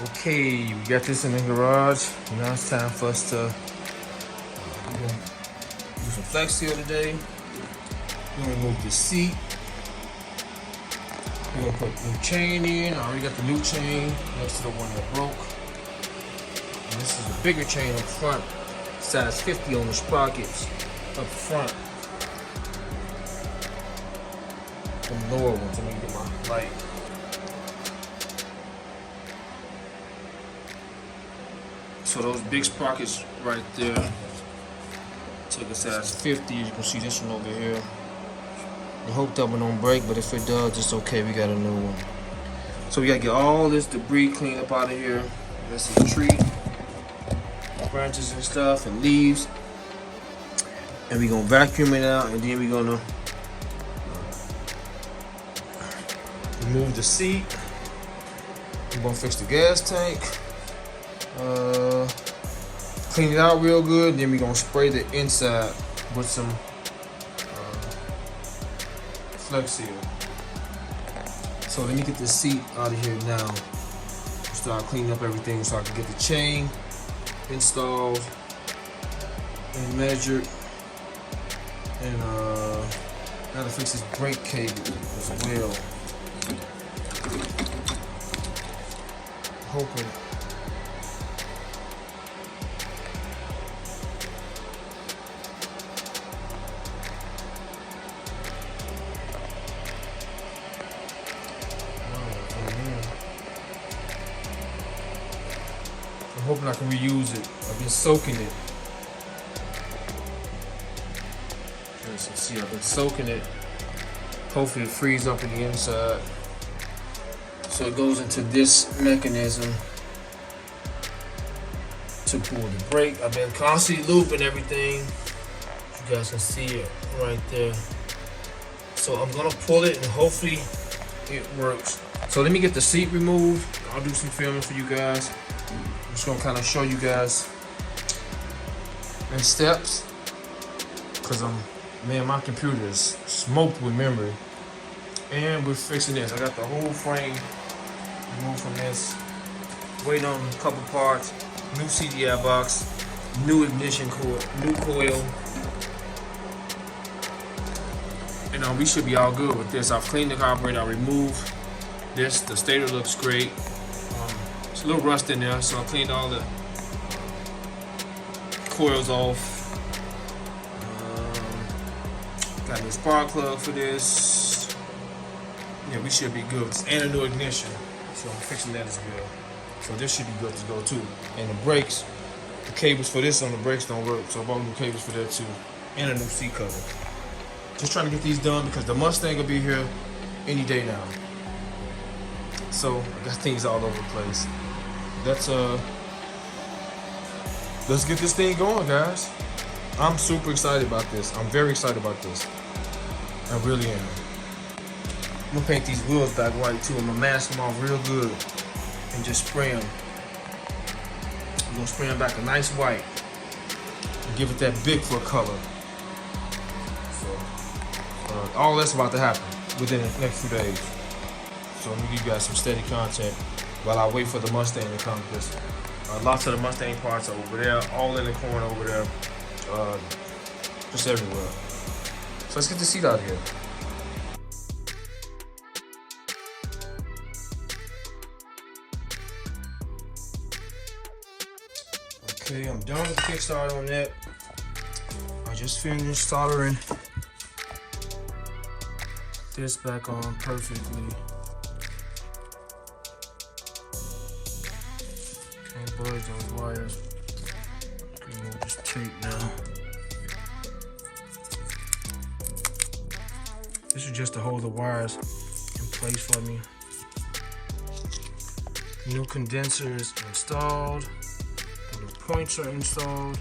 Okay, we got this in the garage. Now it's time for us to do some flex seal today. We're gonna remove the seat. We're gonna put new chain in. I already got the new chain next to the one that broke. And this is the bigger chain up front, size 50 on the sprockets up front. The lower ones. Let me get my light. So those big sprockets right there, take a size 50. As you can see this one over here. I hope that one don't break, but if it does, it's okay. We got a new one. So we gotta get all this debris cleaned up out of here. This is a tree, branches and stuff, and leaves. And we gonna vacuum it out, and then we gonna remove the seat. We're gonna fix the gas tank. Clean it out real good. Then we're gonna spray the inside with some flex seal. So let me get the seat out of here now. Start cleaning up everything so I can get the chain installed and measured. And gotta fix this brake cable as well. Hoping. I'm hoping I can reuse it. I've been soaking it. As you can see, I've been soaking it. Hopefully it frees up in the inside. So it goes into this mechanism to pull the brake. I've been constantly looping everything. You guys can see it right there. So I'm gonna pull it and hopefully it works. So let me get the seat removed. I'll do some filming for you guys. I'm just gonna kind of show you guys in steps, cause man, my computer is smoked with memory. And we're fixing this. I got the whole frame removed from this. Waiting on a couple parts. New CDI box, new ignition coil, new coil. And we should be all good with this. I've cleaned the carburetor. I removed this. The stator looks great. It's a little rust in there, so I cleaned all the coils off. Got a new spark plug for this. Yeah, we should be good. And a new ignition, so I'm fixing that as well. So this should be good to go too. And the brakes, the cables for this on the brakes don't work, so I bought new cables for that too. And a new seat cover. Just trying to get these done because the Mustang will be here any day now. So I got things all over the place. Let's get this thing going, guys. I'm super excited about this. I'm very excited about this. I really am. I'm gonna paint these wheels back white too. I'm gonna mask them off real good and just spray them. I'm gonna spray them back a nice white and give it that Bigfoot color. So all that's about to happen within the next few days. So let me give you guys some steady content while I wait for the Mustang to come, because lots of the Mustang parts are over there, all in the corner over there, just everywhere. So let's get the seat out of here. Okay, I'm done with the Kickstarter on that. I just finished soldering this back on perfectly. Can't budge those wires. Remove this tape now. This is just to hold the wires in place for me. New condenser is installed. The new points are installed.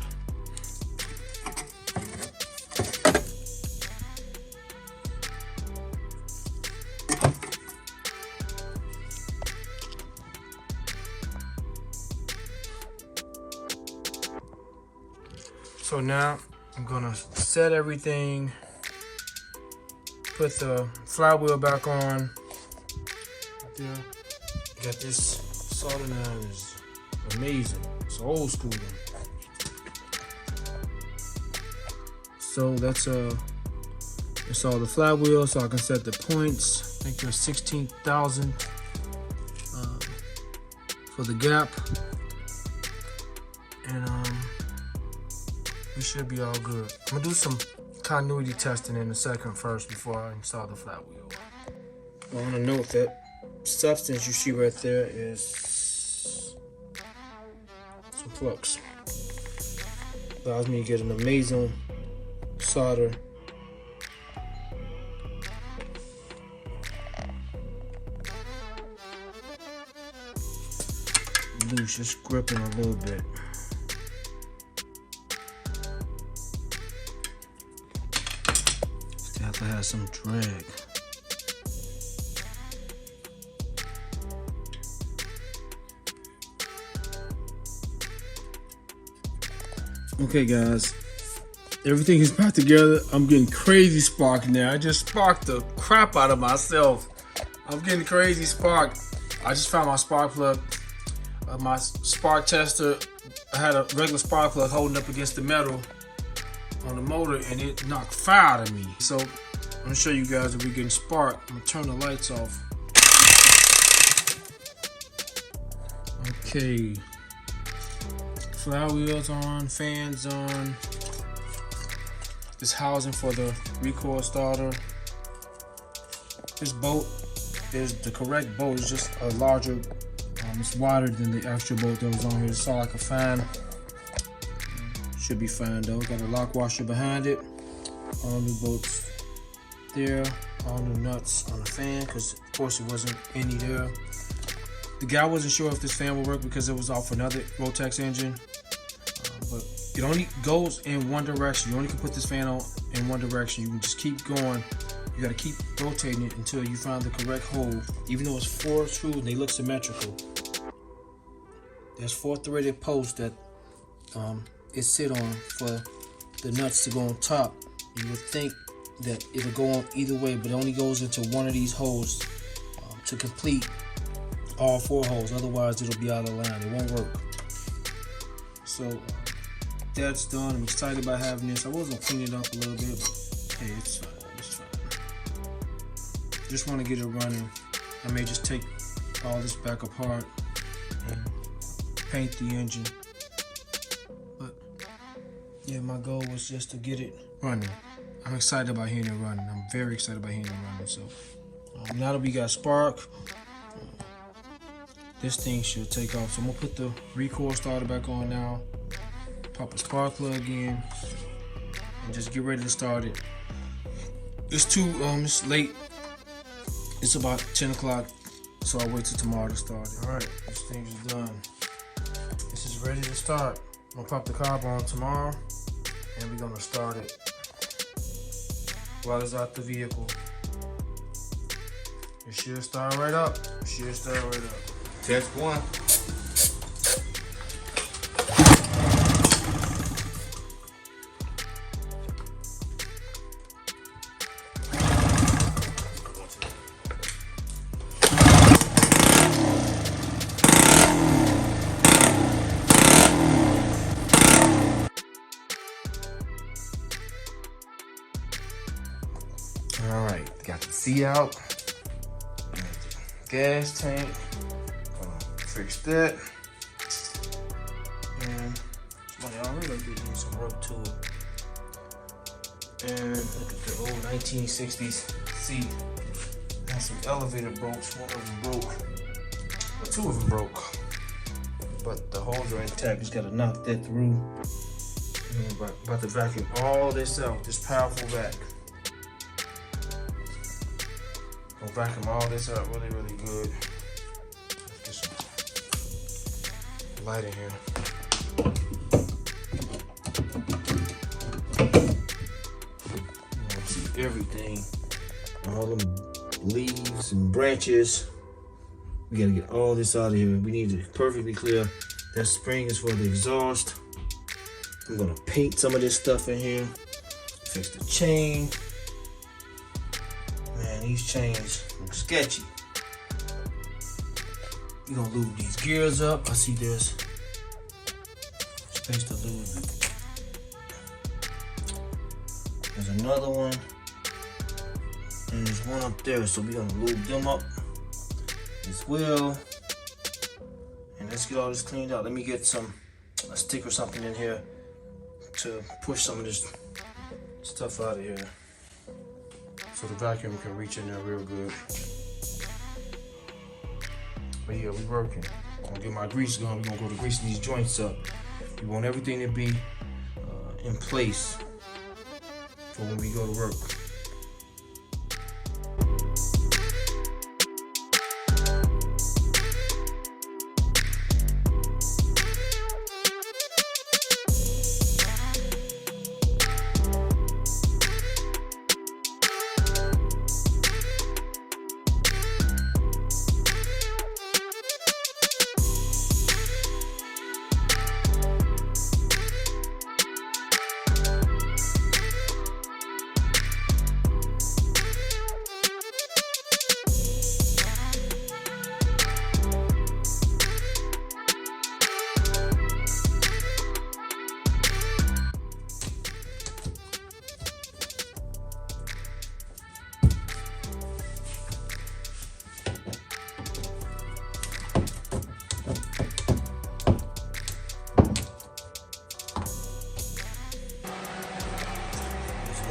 So now I'm gonna set everything, put the flywheel back on. Right there. Got this soldering iron is amazing. It's old school. So that's all the flat wheel, so I can set the points. I think there's 16,000 for the gap, and we should be all good. I'm gonna do some continuity testing in a second first before I install the flat wheel. I want to note that substance you see right there is some flux. Allows me to get an amazing solder. Loose, just gripping a little bit. Still have to have some drag. Okay guys, everything is back together. I'm getting crazy spark now. I just sparked the crap out of myself. I'm getting crazy spark. I just found my spark plug. My spark tester, I had a regular spark plug holding up against the metal on the motor, and it knocked fire out of me. So I'm gonna show you guys if we're getting spark. I'm gonna turn the lights off. Okay. Flat wheels on, fans on. This housing for the recoil starter. This bolt is the correct bolt. It's just a larger, it's wider than the actual bolt that was on here. It's all like a fan. Should be fine though. Got a lock washer behind it. All new bolts there. All new nuts on the fan, because of course it wasn't any there. The guy wasn't sure if this fan would work because it was off another Rotax engine. But it only goes in one direction. You only can put this fan on in one direction. You can just keep going. You gotta keep rotating it until you find the correct hole. Even though it's 4 screws and they look symmetrical. There's 4 threaded posts that it sit on for the nuts to go on top. You would think that it'll go on either way, but it only goes into one of these holes to complete all 4 holes. Otherwise it'll be out of line. It won't work. So that's done. I'm excited about having this. I was gonna clean it up a little bit, but hey, it's fine. It's fine. Just want to get it running. I may just take all this back apart and paint the engine. But yeah, my goal was just to get it running. I'm excited about hearing it running. I'm very excited about hearing it running. So now that we got spark, this thing should take off. So I'm gonna put the recoil starter back on now. Pop a spark plug in and just get ready to start it. It's late. It's about 10 o'clock, so I'll wait till tomorrow to start it. All right, this thing is done. This is ready to start. I'm gonna pop the carb on tomorrow, and we're gonna start it while it's out the vehicle. It should start right up. It should start right up. Test 1. All right, got the seat out. Gas tank. Fix that. And somebody already gave me some rope to it. And look at the old 1960s seat. Has some elevator bolts. One of them broke. Well, 2 of them broke. But the holes are intact. Just gotta knock that through. And I'm about to vacuum all this out. This powerful vac. I'll vacuum all this out really, really good. Let's get some light in here. You want to see everything. All them leaves and branches. We gotta get all this out of here. We need it perfectly clear. That spring is for the exhaust. I'm gonna paint some of this stuff in here. Fix the chain. Man, these chains look sketchy. We're gonna lube these gears up. I see there's space to lube it. There's another one. And there's one up there, so we're gonna lube them up as well. And let's get all this cleaned out. Let me get a stick or something in here to push some of this stuff out of here, so the vacuum can reach in there real good. But yeah, we working. I'm gonna get my grease going. We're gonna go to greasing these joints up. We want everything to be in place for when we go to work.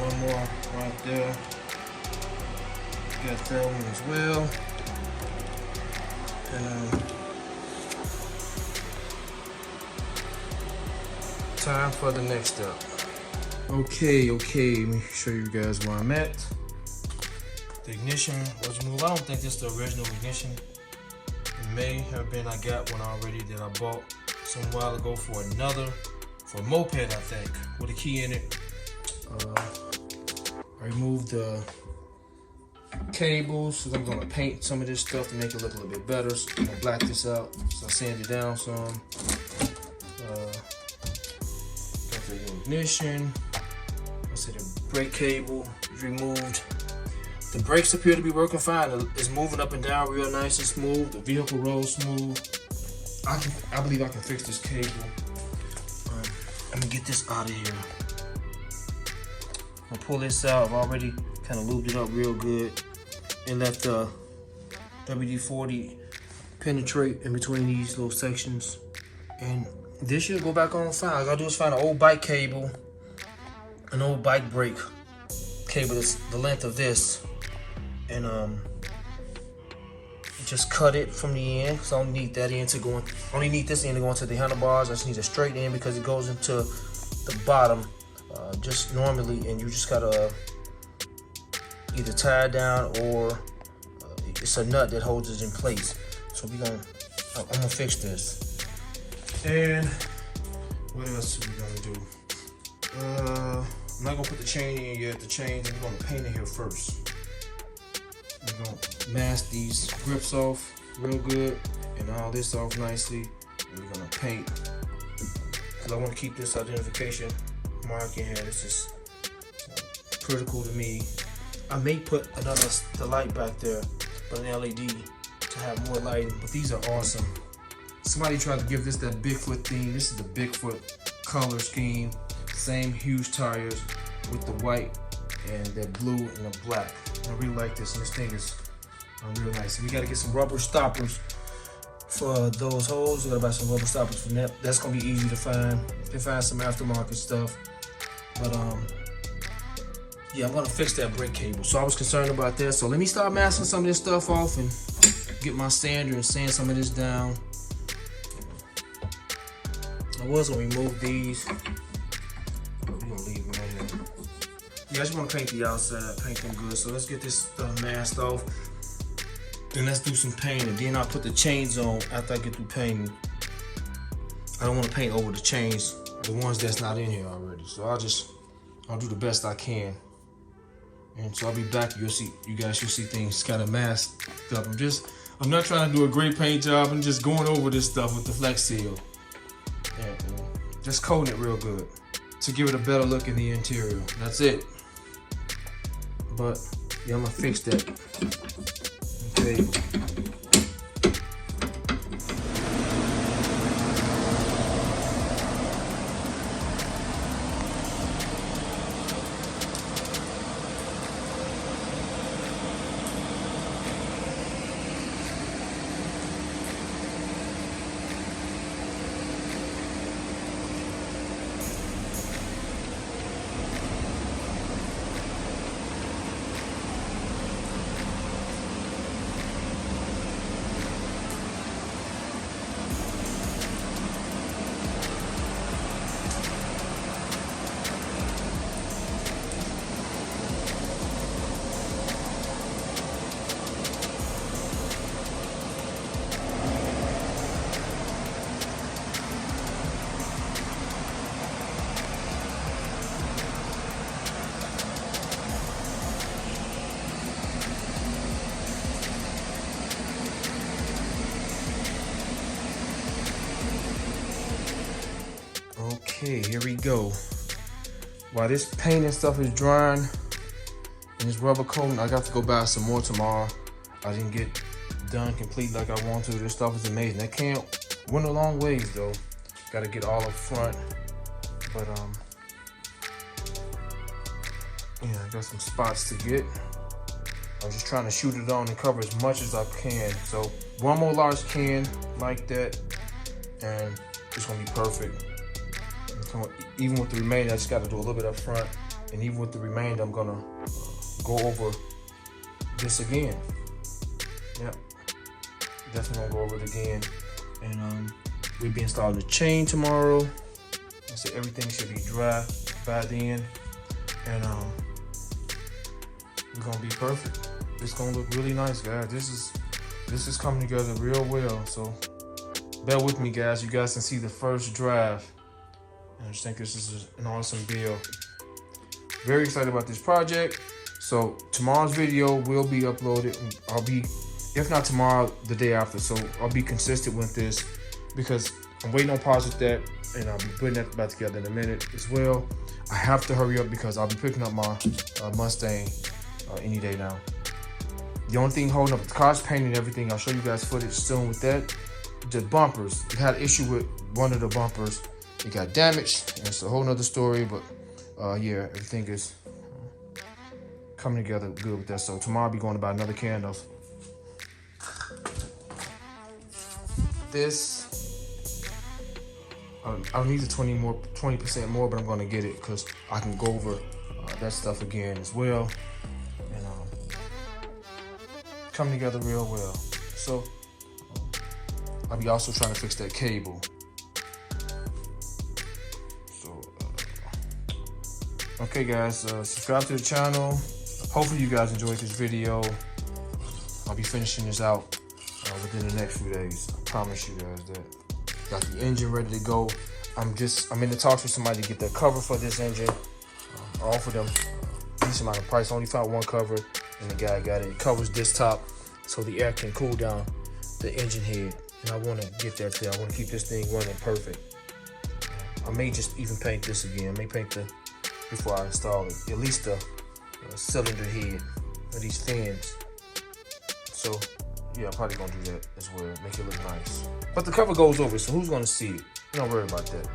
One more right there. Got that one as well. Time for the next step. Okay, let me show you guys where I'm at. The ignition was moved. I don't think this is the original ignition. It may have been, I got one already that I bought some while ago for a moped, I think, with a key in it. I removed the cables, so I'm gonna paint some of this stuff to make it look a little bit better. So I'm gonna black this out, so I sand it down some. Got the ignition. I said the brake cable is removed. The brakes appear to be working fine. It's moving up and down real nice and smooth. The vehicle rolls smooth. I believe I can fix this cable. Let me get this out of here. I'll pull this out. I've already kind of lubed it up real good and let the WD-40 penetrate in between these little sections. And this should go back on fine. All I gotta do is find an old bike cable, an old bike brake cable that's the length of this, and just cut it from the end. So I don't need that end to go in. Only need this end to go into the handlebars. I just need a straight end because it goes into the bottom just normally, and you just gotta either tie it down or it's a nut that holds it in place. So I'm gonna fix this. And what else are we gonna do? I'm not gonna put the chain in yet. The chains, I'm gonna paint it here first. I'm gonna mask these grips off real good and all this off nicely. And we're gonna paint, because I want to keep this identification mark in here. This is critical to me. I may put the light back there, but an LED to have more lighting. But these are awesome. Somebody tried to give this that Bigfoot theme. This is the Bigfoot color scheme. Same huge tires with the white and the blue and the black. I really like this, and this thing is real nice. And we gotta get some rubber stoppers for those holes. We gotta buy some rubber stoppers from that. That's gonna be easy to find. You can find some aftermarket stuff. But yeah, I'm gonna fix that brake cable. So I was concerned about that. So let me start masking some of this stuff off and get my sander and sand some of this down. I was gonna remove these. We're gonna leave them right here. Yeah, I just wanna paint the outside, paint them good. So let's get this stuff masked off. Then let's do some painting. Then I'll put the chains on after I get through painting. I don't wanna paint over the chains, the ones that's not in here already. So I'll do the best I can. And so I'll be back. You guys should see things kind of masked up. I'm not trying to do a great paint job. I'm just going over this stuff with the Flex Seal. And just coating it real good to give it a better look in the interior. That's it. But yeah, I'm gonna fix that. Okay. Okay, here we go. While this paint and stuff is drying and this rubber coating, I got to go buy some more tomorrow. I didn't get done complete like I want to. This stuff is amazing. That can went a long ways though. Got to get all up front, but yeah, I got some spots to get. I'm just trying to shoot it on and cover as much as I can. So one more large can like that, and it's gonna be perfect. Even with the remainder, I just got to do a little bit up front, and even with the remainder, I'm gonna go over this again. Yep, definitely gonna go over it again. And we'll be installing the chain tomorrow. So everything should be dry by then, and we're gonna be perfect. It's gonna look really nice, guys. This is coming together real well. So bear with me, guys. You guys can see the first drive. I just think this is an awesome build. Very excited about this project. So tomorrow's video will be uploaded. I'll be, if not tomorrow, the day after. So I'll be consistent with this because I'm waiting on parts with that, and I'll be putting that back together in a minute as well. I have to hurry up because I'll be picking up my Mustang any day now. The only thing holding up the car's paint and everything, I'll show you guys footage soon with that. The bumpers, we had an issue with one of the bumpers. It got damaged, and it's a whole nother story, but yeah, everything is coming together good with that. So tomorrow I'll be going to buy another can of this. I'll need the 20% more, but I'm gonna get it because I can go over that stuff again as well, and coming together real well. So I'll be also trying to fix that cable. Okay guys, subscribe to the channel. Hopefully you guys enjoyed this video. I'll be finishing this out within the next few days. I promise you guys that. Got the engine ready to go. I'm in the talks with somebody to get the cover for this engine. I offered them a decent amount of price. I only found one cover, and the guy got it. It covers this top so the air can cool down the engine head. And I want to get that there. I want to keep this thing running perfect. I may just even paint this again. I may paint before I install it, at least the cylinder head of these fins. So yeah, I'm probably gonna do that as well, make it look nice. But the cover goes over, so who's gonna see it? Don't worry about that.